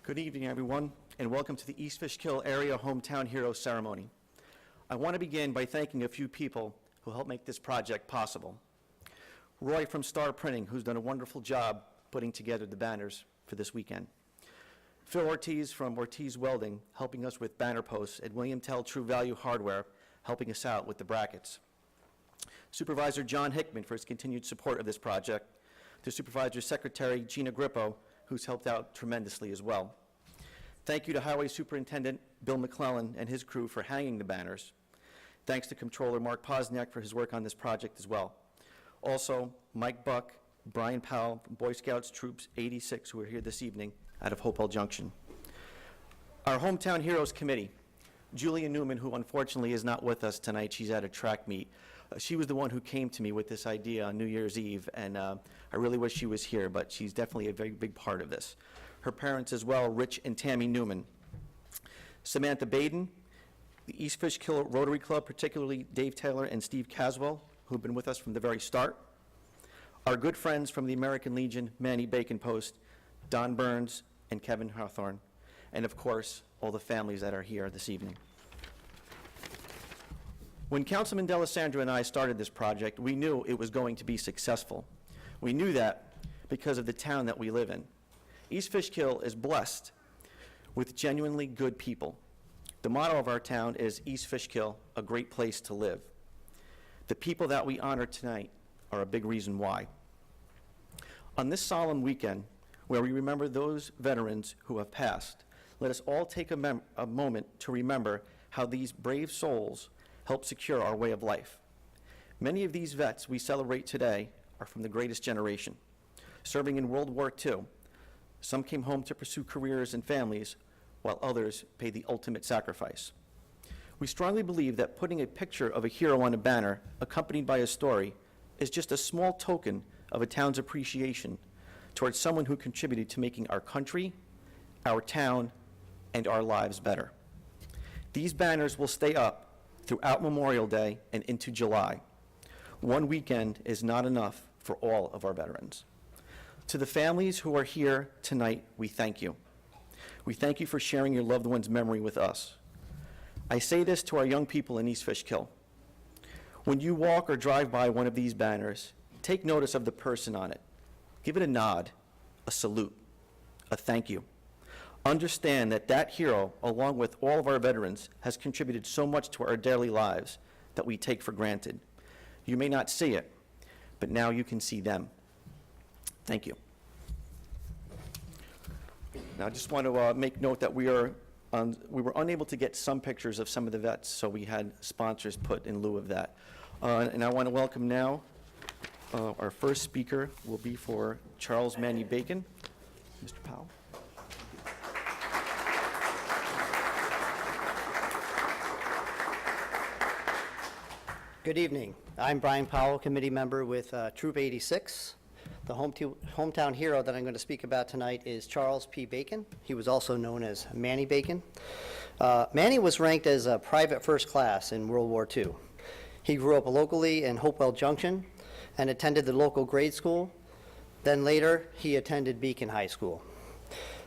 Good evening, everyone, and welcome to the East Fishkill Area Hometown Hero Ceremony. I want to begin by thanking a few people who helped make this project possible. Roy from Star Printing, who's done a wonderful job putting together the banners for this weekend. Phil Ortiz from Ortiz Welding, helping us with banner posts, and William Tell True Value Hardware, helping us out with the brackets. Supervisor John Hickman for his continued support of this project. To Supervisor Secretary Gina Grippo, who's helped out tremendously as well. Thank you to Highway Superintendent Bill McClellan and his crew for hanging the banners. Thanks to Comptroller Mark Posniak for his work on this project as well. Also, Mike Buck, Brian Powell from Boy Scouts Troops 86, who are here this evening out of Hopewell Junction. Our Hometown Heroes Committee, Julia Newman, who unfortunately is not with us tonight, she's at a track meet. She was the one who came to me with this idea on New Year's Eve, and I really wish she was here, but she's definitely a very big part of this. Her parents as well, Rich and Tammy Newman. Samantha Baden, the East Fishkill Rotary Club, particularly Dave Taylor and Steve Caswell, who've been with us from the very start. Our good friends from the American Legion, Manny Bacon Post, Don Burns and Kevin Hawthorne, and of course, all the families that are here this evening. When Councilman D'Alessandro and I started this project, we knew it was going to be successful. We knew that because of the town that we live in. East Fishkill is blessed with genuinely good people. The motto of our town is East Fishkill, a great place to live. The people that we honor tonight are a big reason why. On this solemn weekend, where we remember those veterans who have passed, let us all take a moment to remember how these brave souls help secure our way of life. Many of these vets we celebrate today are from the greatest generation, serving in World War II. Some came home to pursue careers and families, while others paid the ultimate sacrifice. We strongly believe that putting a picture of a hero on a banner, accompanied by a story, is just a small token of a town's appreciation towards someone who contributed to making our country, our town, and our lives better. These banners will stay up throughout Memorial Day and into July. One weekend is not enough for all of our veterans. To the families who are here tonight, we thank you. We thank you for sharing your loved one's memory with us. I say this to our young people in East Fishkill. When you walk or drive by one of these banners, take notice of the person on it. Give it a nod, a salute, a thank you. Understand that that hero, along with all of our veterans, has contributed so much to our daily lives that we take for granted. You may not see it, but now you can see them. Thank you. Now, I just want to make note that we were unable to get some pictures of some of the vets, so we had sponsors put in lieu of that. And I want to welcome now, our first speaker will be for Charles Manny Bacon. Mr. Powell. Good evening. I'm Brian Powell, committee member with Troop 86. The hometown hero that I'm going to speak about tonight is Charles P. Bacon. He was also known as Manny Bacon. Manny was ranked as a private first class in World War II. He grew up locally in Hopewell Junction and attended the local grade school. Then later, he attended Beacon High School.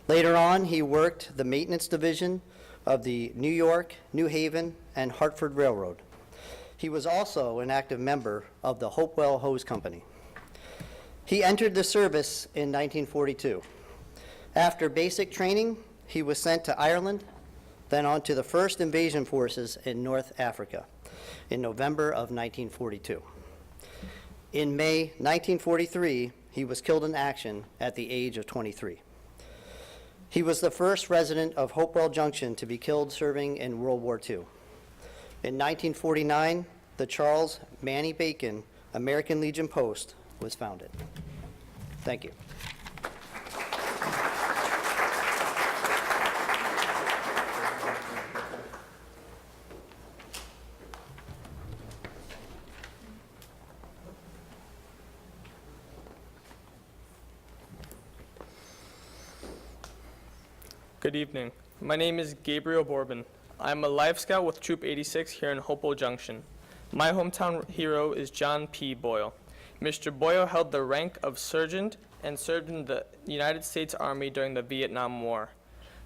Later on, he worked the maintenance division of the New York, New Haven, and Hartford Railroad. He was also an active member of the Hopewell Hose Company. He entered the service in 1942. After basic training, he was sent to Ireland, then on to the first invasion forces in North Africa in November of 1942. In May 1943, he was killed in action at the age of 23. He was the first resident of Hopewell Junction to be killed serving in World War II. In 1949, the Charles Manny Bacon American Legion Post was founded. Thank you. Good evening. My name is Gabriel Borbin. I'm a Life Scout with Troop 86 here in Hopewell Junction. My hometown hero is John P. Boyle. Mr. Boyle held the rank of sergeant and served in the United States Army during the Vietnam War.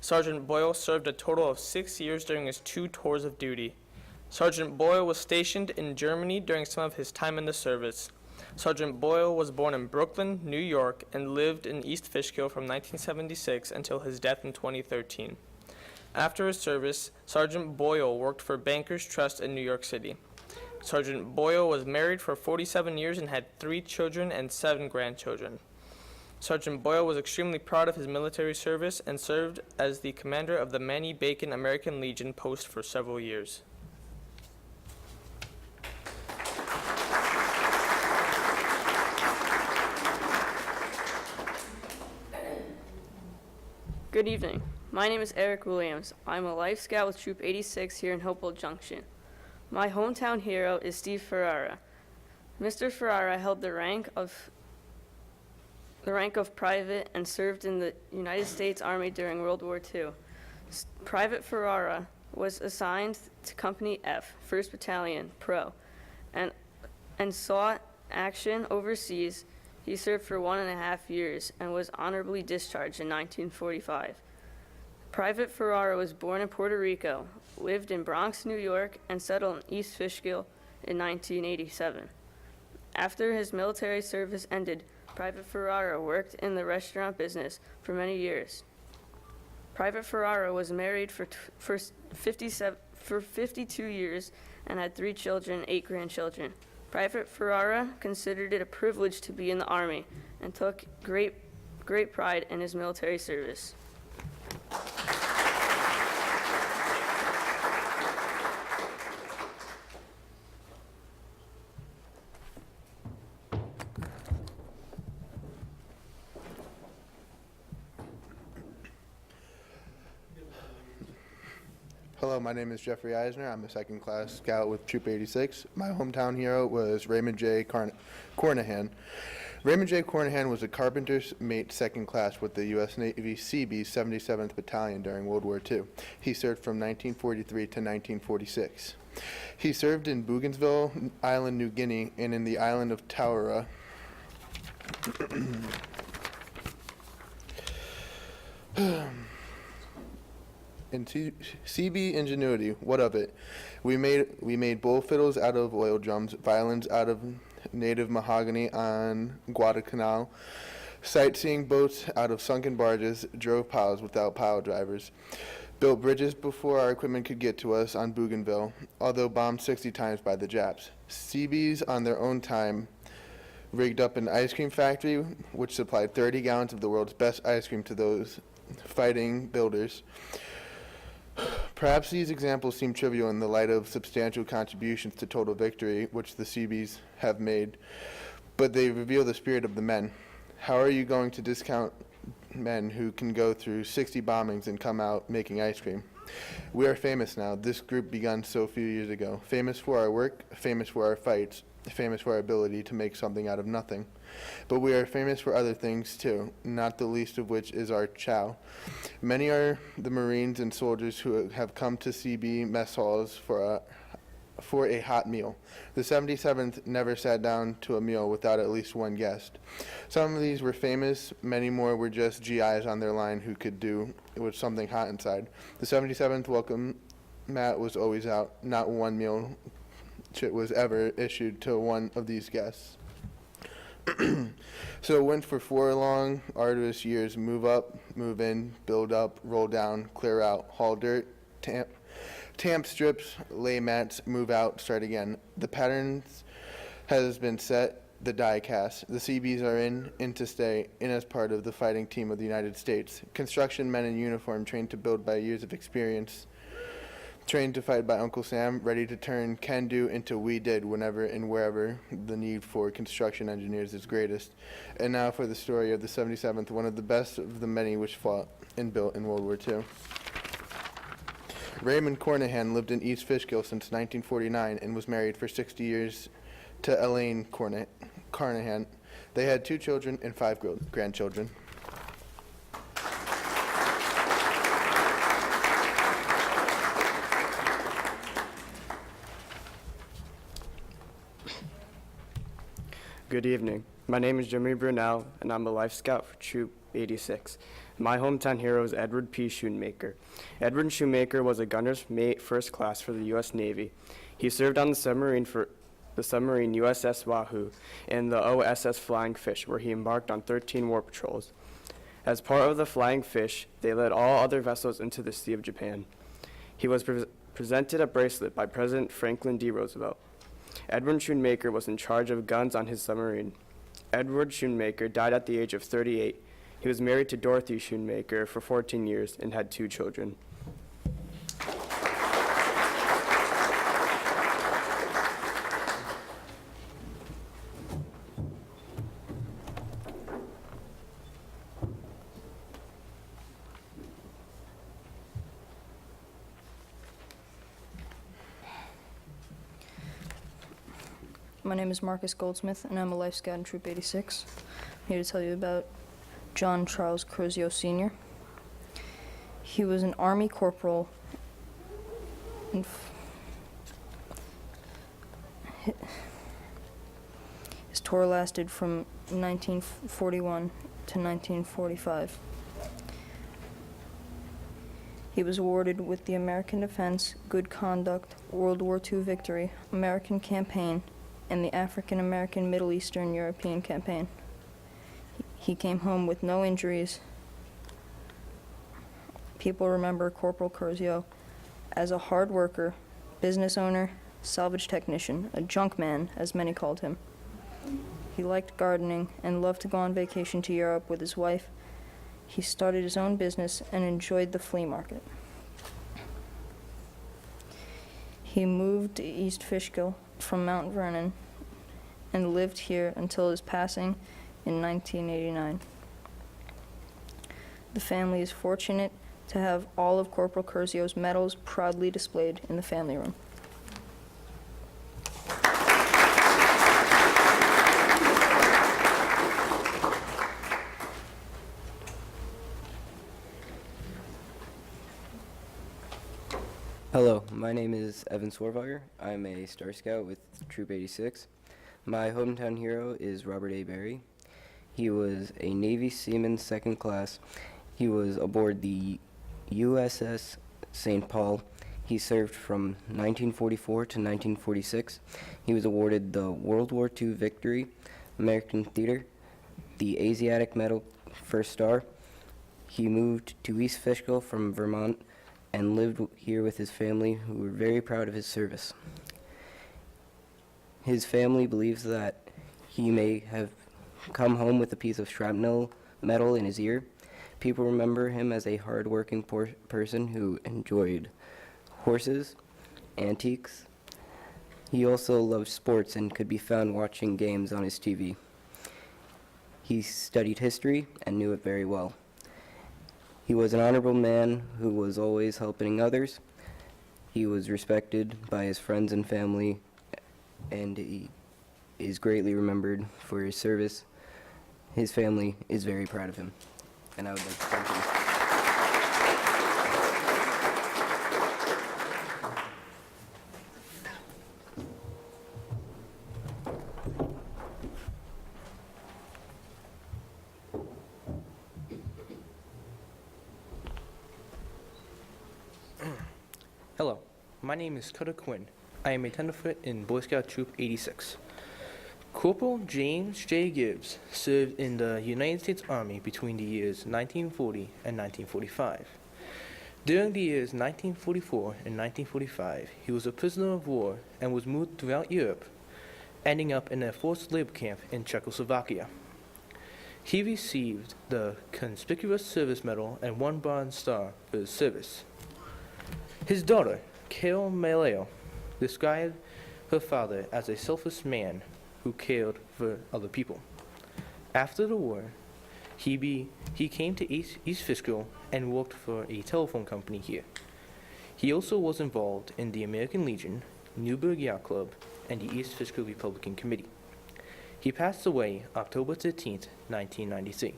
Sergeant Boyle served a total of 6 years during his 2 tours of duty. Sergeant Boyle was stationed in Germany during some of his time in the service. Sergeant Boyle was born in Brooklyn, New York, and lived in East Fishkill from 1976 until his death in 2013. After his service, Sergeant Boyle worked for Bankers Trust in New York City. Sergeant Boyle was married for 47 years and had 3 children and 7 grandchildren. Sergeant Boyle was extremely proud of his military service and served as the commander of the Manny Bacon American Legion post for several years. Good evening. My name is Eric Williams. I'm a Life Scout with Troop 86 here in Hopewell Junction. My hometown hero is Steve Ferrara. Mr. Ferrara held the rank of private and served in the United States Army during World War II. Private Ferrara was assigned to Company F, 1st Battalion, Pro, and saw action overseas. He served for 1.5 years and was honorably discharged in 1945. Private Ferrara was born in Puerto Rico, lived in Bronx, New York, and settled in East Fishkill in 1987. After his military service ended, Private Ferrara worked in the restaurant business for many years. Private Ferrara was married for 52 years and had 3 children and 8 grandchildren. Private Ferrara considered it a privilege to be in the Army and took great pride in his military service. Hello, my name is Jeffrey Eisner. I'm a second-class scout with Troop 86. My hometown hero was Raymond J. Cornahan. Raymond J. Cornahan was a carpenter's mate second class with the U.S. Navy Seabees 77th Battalion during World War II. He served from 1943 to 1946. He served in Bougainville Island, New Guinea, and in the island of Taura. In CB ingenuity, what of it? We made bull fiddles out of oil drums, violins out of native mahogany on Guadalcanal, sightseeing boats out of sunken barges, drove piles without pile drivers, built bridges before our equipment could get to us on Bougainville, although bombed 60 times by the Japs. CBs on their own time rigged up an ice cream factory which supplied 30 gallons of the world's best ice cream to those fighting builders. Perhaps these examples seem trivial in the light of substantial contributions to total victory which the Seabees have made, but they reveal the spirit of the men. How are you going to discount men who can go through 60 bombings and come out making ice cream? We are famous now. This group began so few years ago. Famous for our work, famous for our fights, famous for our ability to make something out of nothing. But we are famous for other things too, not the least of which is our chow. Many are the Marines and soldiers who have come to CB mess halls for a hot meal. The 77th never sat down to a meal without at least one guest. Some of these were famous, many more were just GIs on their line who could do with something hot inside. The 77th welcome mat was always out. Not one meal was ever issued to one of these guests. So it went for 4 long, arduous years. Move up, move in, build up, roll down, clear out, haul dirt, tamp strips, lay mats, move out, start again. The patterns has been set, the die cast. The CBs are in to stay, in as part of the fighting team of the United States. Construction men in uniform trained to build by years of experience. Trained to fight by Uncle Sam, ready to turn can-do into we did whenever and wherever the need for construction engineers is greatest. And now for the story of the 77th, one of the best of the many which fought and built in World War II. Raymond Cornahan lived in East Fishkill since 1949 and was married for 60 years to Elaine Carnahan. They had 2 children and 5 grandchildren. Good evening. My name is Jimmy Brunel, and I'm a Life Scout for Troop 86. My hometown hero is Edward P. Shoemaker. Edward Shoemaker was a gunner's mate first class for the U.S. Navy. He served on the submarine USS Wahoo and the OSS Flying Fish, where he embarked on 13 war patrols. As part of the Flying Fish, they led all other vessels into the Sea of Japan. He was presented a bracelet by President Franklin D. Roosevelt. Edward Shoemaker was in charge of guns on his submarine. Edward Shoemaker died at the age of 38. He was married to Dorothy Shoemaker for 14 years and had 2 children. My name is Marcus Goldsmith, and I'm a Life Scout in Troop 86. I'm here to tell you about John Charles Crozio Sr. He was an Army corporal. His tour lasted from 1941 to 1945. He was awarded with the American Defense, Good Conduct, World War II Victory, American Campaign, and the African American Middle Eastern European Campaign. He came home with no injuries. People remember Corporal Crozio as a hard worker, business owner, salvage technician, a junk man, as many called him. He liked gardening and loved to go on vacation to Europe with his wife. He started his own business and enjoyed the flea market. He moved to East Fishkill from Mount Vernon and lived here until his passing in 1989. The family is fortunate to have all of Corporal Crozio's medals proudly displayed in the family room. Hello, my name is Evan Swarvager. I'm a Star Scout with Troop 86. My hometown hero is Robert A. Berry. He was a Navy seaman second class. He was aboard the USS St. Paul. He served from 1944 to 1946. He was awarded the World War II Victory, American Theater, the Asiatic Medal First Star. He moved to East Fishkill from Vermont and lived here with his family, who were very proud of his service. His family believes that he may have come home with a piece of shrapnel metal in his ear. People remember him as a hard-working person who enjoyed horses, antiques. He also loved sports and could be found watching games on his TV. He studied history and knew it very well. He was an honorable man who was always helping others. He was respected by his friends and family, and he is greatly remembered for his service. His family is very proud of him, and I would like to thank him. Hello, my name is Cutter Quinn. I am a tenderfoot in Boy Scout Troop 86. Corporal James J. Gibbs served in the United States Army between the years 1940 and 1945. During the years 1944 and 1945, he was a prisoner of war and was moved throughout Europe, ending up in a forced labor camp in Czechoslovakia. He received the Conspicuous Service Medal and 1 Bronze Star for his service. His daughter, Carol Maleo, described her father as a selfless man who cared for other people. After the war, he came to East Fishkill and worked for a telephone company here. He also was involved in the American Legion, Newburgh Yacht Club, and the East Fishkill Republican Committee. He passed away October 13th, 1993,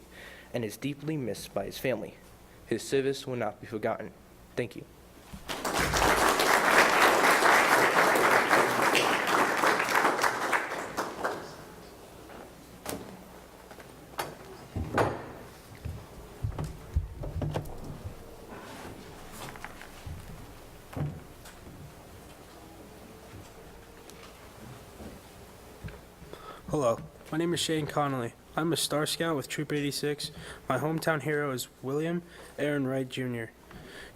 and is deeply missed by his family. His service will not be forgotten. Thank you. Hello, my name is Shane Connelly. I'm a Star Scout with Troop 86. My hometown hero is William Aaron Wright, Jr.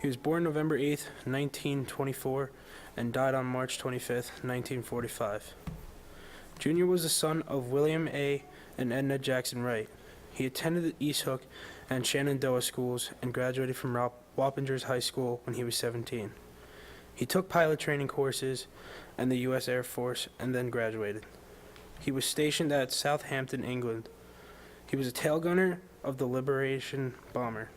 He was born November 8th, 1924, and died on March 25th, 1945. Jr. was the son of William A. and Edna Jackson Wright. He attended the East Hook and Shenandoah schools and graduated from Wappingers High School when he was 17. He took pilot training courses in the U.S. Air Force and then graduated. He was stationed at Southampton, England. He was a tail gunner of the Liberation bomber.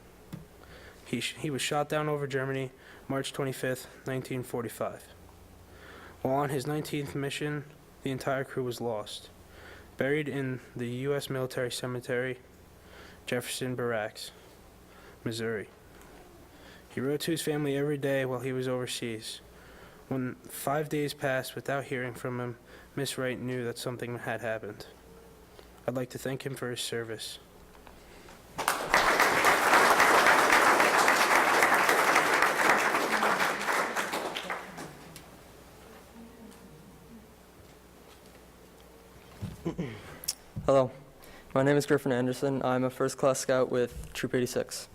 He was shot down over Germany March 25th, 1945. While on his 19th mission, the entire crew was lost, buried in the U.S. Military Cemetery, Jefferson Barracks, Missouri. He wrote to his family every day while he was overseas. When 5 days passed without hearing from him, Miss Wright knew that something had happened. I'd like to thank him for his service. Hello, my name is Griffin Anderson. I'm a first-class scout with Troop 86.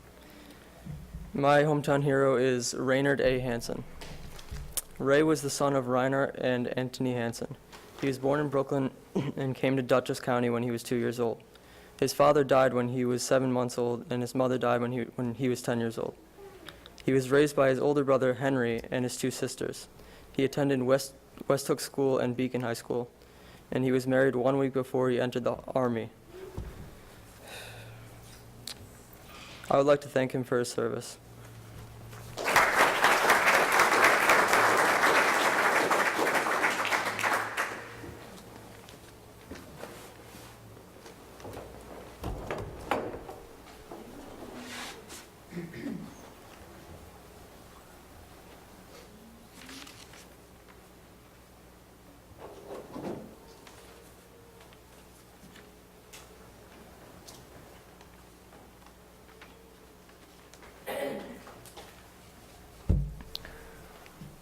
My hometown hero is Raynard A. Hansen. Ray was the son of Reinhard and Antony Hansen. He was born in Brooklyn and came to Dutchess County when he was 2 years old. His father died when he was 7 months old, and his mother died when he was 10 years old. He was raised by his older brother Henry and his two sisters. He attended West Hook School and Beacon High School, and he was married 1 week before he entered the Army. I would like to thank him for his service.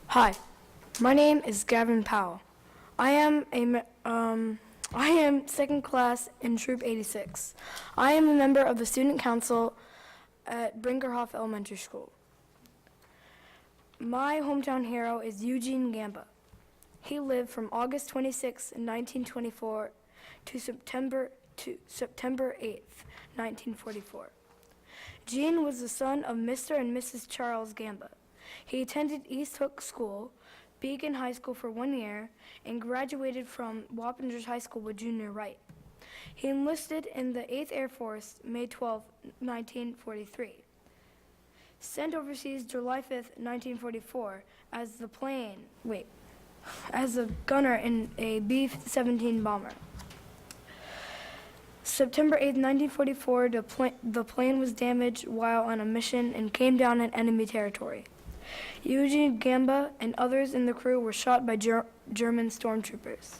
Hi, my name is Gavin Powell. I am second class in Troop 86. I am a member of the student council at Brinkerhoff Elementary School. My hometown hero is Eugene Gamba. He lived from August 26, 1924 to September 8th, 1944. Gene was the son of Mr. and Mrs. Charles Gamba. He attended East Hook School, Beacon High School for 1 year, and graduated from Wappingers High School with Junior Wright. He enlisted in the 8th Air Force May 12, 1943. Sent overseas July 5, 1944 as a gunner in a B-17 bomber. September 8, 1944, the plane was damaged while on a mission and came down in enemy territory. Eugene Gamba and others in the crew were shot by German stormtroopers.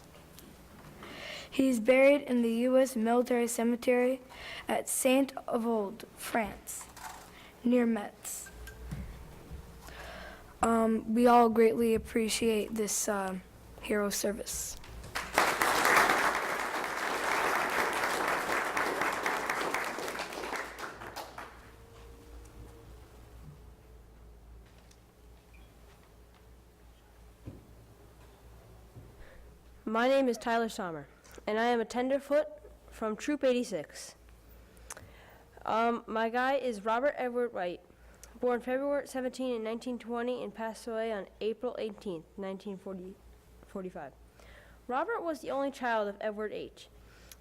He is buried in the U.S. Military Cemetery at Saint-Avold, France, near Metz. We all greatly appreciate this hero service. My name is Tyler Sommer, and I am a tenderfoot from Troop 86. My guy is Robert Everett Wright, born February 17 in 1920 and passed away on April 18, 1945. Robert was the only child of Edward H.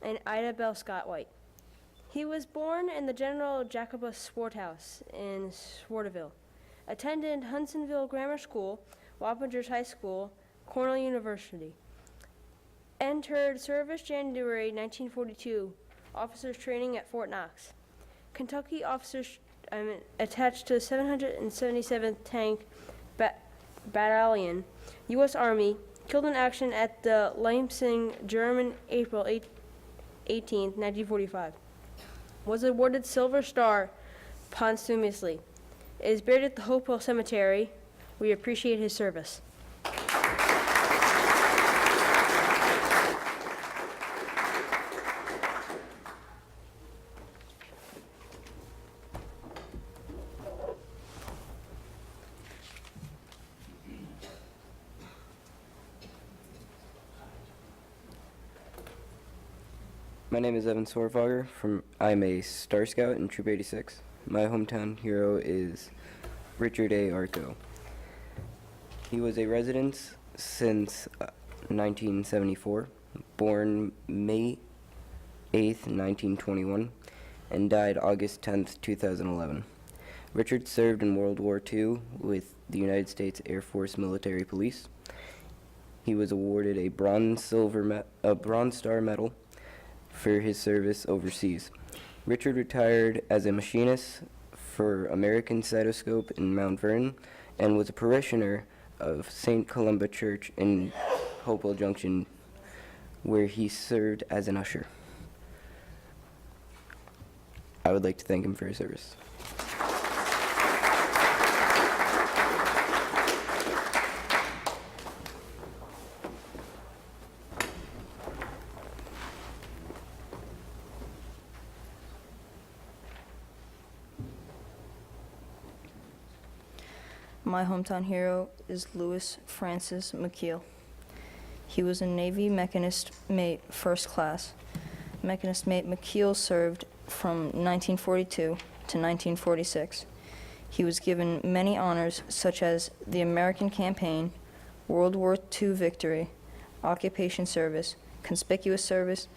and Ida Bell Scott White. He was born in the General Jacobus Swart House in Swarterville, attended Hudsonville Grammar School, Wappingers High School, Cornell University. Entered service January 1942, officers training at Fort Knox. Kentucky officers attached to the 777th Tank Battalion, U.S. Army, killed in action at the Leipzig, German, April 18, 1945. Was awarded Silver Star posthumously. Is buried at the Hopewell Cemetery. We appreciate his service. My name is Evan Sorfager. I'm a Star Scout in Troop 86. My hometown hero is Richard A. Orko. He was a resident since 1974, born May 8th, 1921, and died August 10th, 2011. Richard served in World War II with the United States Air Force Military Police. He was awarded a Bronze Star Medal for his service overseas. Richard retired as a machinist for American Cytoscope in Mount Vernon and was a parishioner of St. Columba Church in Hopewell Junction, where he served as an usher. I would like to thank him for his service. My hometown hero is Louis Francis Mikheil. He was a Navy Mechanist Mate First Class. Mechanist Mate Mikheil served from 1942 to 1946. He was given many honors such as the American Campaign, World War II Victory, Occupation Service, Conspicuous Service,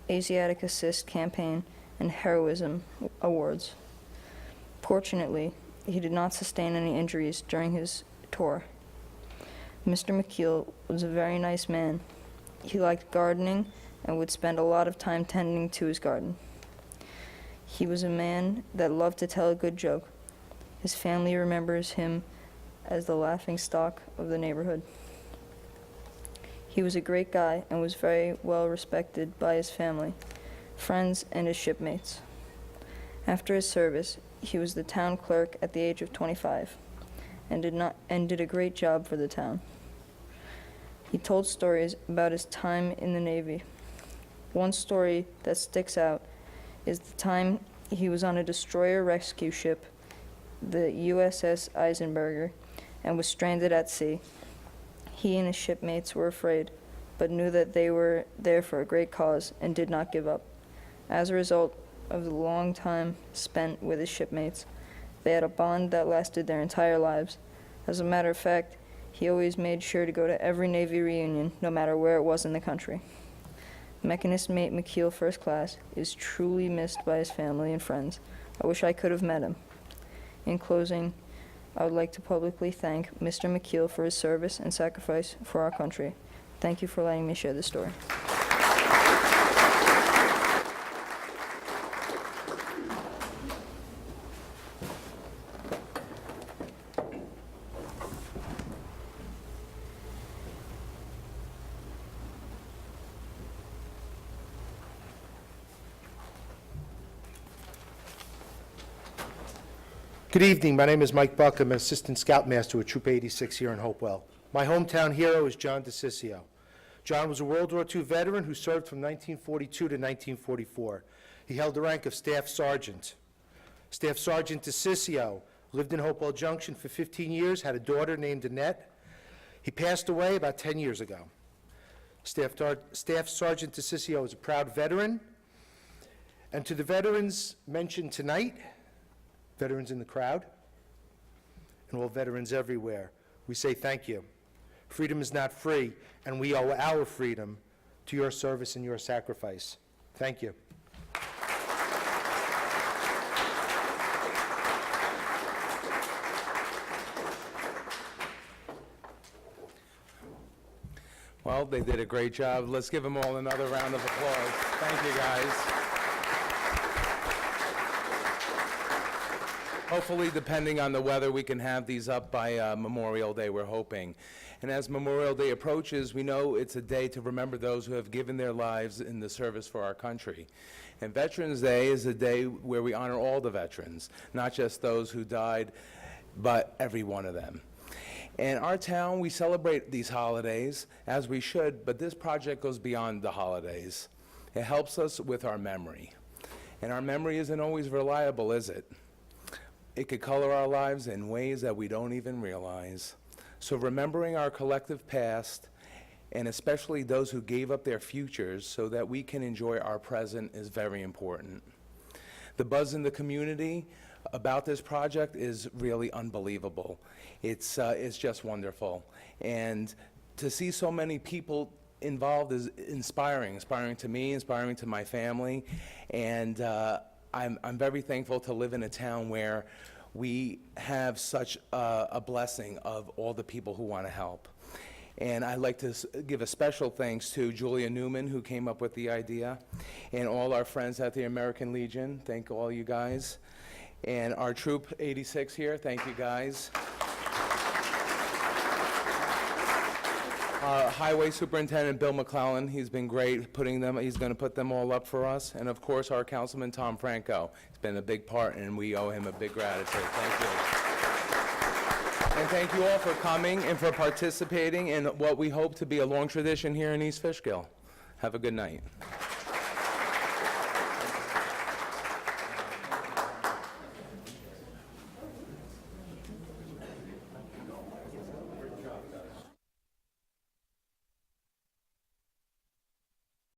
Asiatic Assist Campaign, and Heroism Awards. Fortunately, he did not sustain any injuries during his tour. Mr. Mikheil was a very nice man. He liked gardening and would spend a lot of time tending to his garden. He was a man that loved to tell a good joke. His family remembers him as the laughing stock of the neighborhood. He was a great guy and was very well respected by his family, friends, and his shipmates. After his service, he was the town clerk at the age of 25 and did a great job for the town. He told stories about his time in the Navy. One story that sticks out is the time he was on a destroyer rescue ship, the USS Eisner, and was stranded at sea. He and his shipmates were afraid, but knew that they were there for a great cause and did not give up. As a result of the long time spent with his shipmates, they had a bond that lasted their entire lives. As a matter of fact, he always made sure to go to every Navy reunion, no matter where it was in the country. Mechanist Mate Mikheil First Class is truly missed by his family and friends. I wish I could have met him. In closing, I would like to publicly thank Mr. Mikheil for his service and sacrifice for our country. Thank you for letting me share this story. Good evening. My name is Mike Buckham, Assistant Scoutmaster with Troop 86 here in Hopewell. My hometown hero is John DeCiccio. John was a World War II veteran who served from 1942 to 1944. He held the rank of Staff Sergeant. Staff Sergeant DeCiccio lived in Hopewell Junction for 15 years, had a daughter named Annette. He passed away about 10 years ago. Staff Sergeant DeCiccio is a proud veteran. And to the veterans mentioned tonight, veterans in the crowd, and all veterans everywhere, we say thank you. Freedom is not free, and we owe our freedom to your service and your sacrifice. Thank you. Well, they did a great job. Let's give them all another round of applause. Thank you, guys. Hopefully, depending on the weather, we can have these up by Memorial Day, we're hoping. And as Memorial Day approaches, we know it's a day to remember those who have given their lives in the service for our country. And Veterans Day is a day where we honor all the veterans, not just those who died, but every one of them. In our town, we celebrate these holidays, as we should, but this project goes beyond the holidays. It helps us with our memory. And our memory isn't always reliable, is it? It could color our lives in ways that we don't even realize. So remembering our collective past and especially those who gave up their futures so that we can enjoy our present is very important. The buzz in the community about this project is really unbelievable. It's just wonderful. And to see so many people involved is inspiring to me, inspiring to my family. And I'm very thankful to live in a town where we have such a blessing of all the people who want to help. And I'd like to give a special thanks to Julia Newman, who came up with the idea, and all our friends at the American Legion. Thank all you guys. And our Troop 86 here, thank you guys. Our Highway Superintendent, Bill McClellan, he's been great putting them, he's going to put them all up for us. And of course, our Councilman, Tom Franco. He's been a big part, and we owe him a big gratitude. Thank you. And thank you all for coming and for participating in what we hope to be a long tradition here in East Fishkill. Have a good night.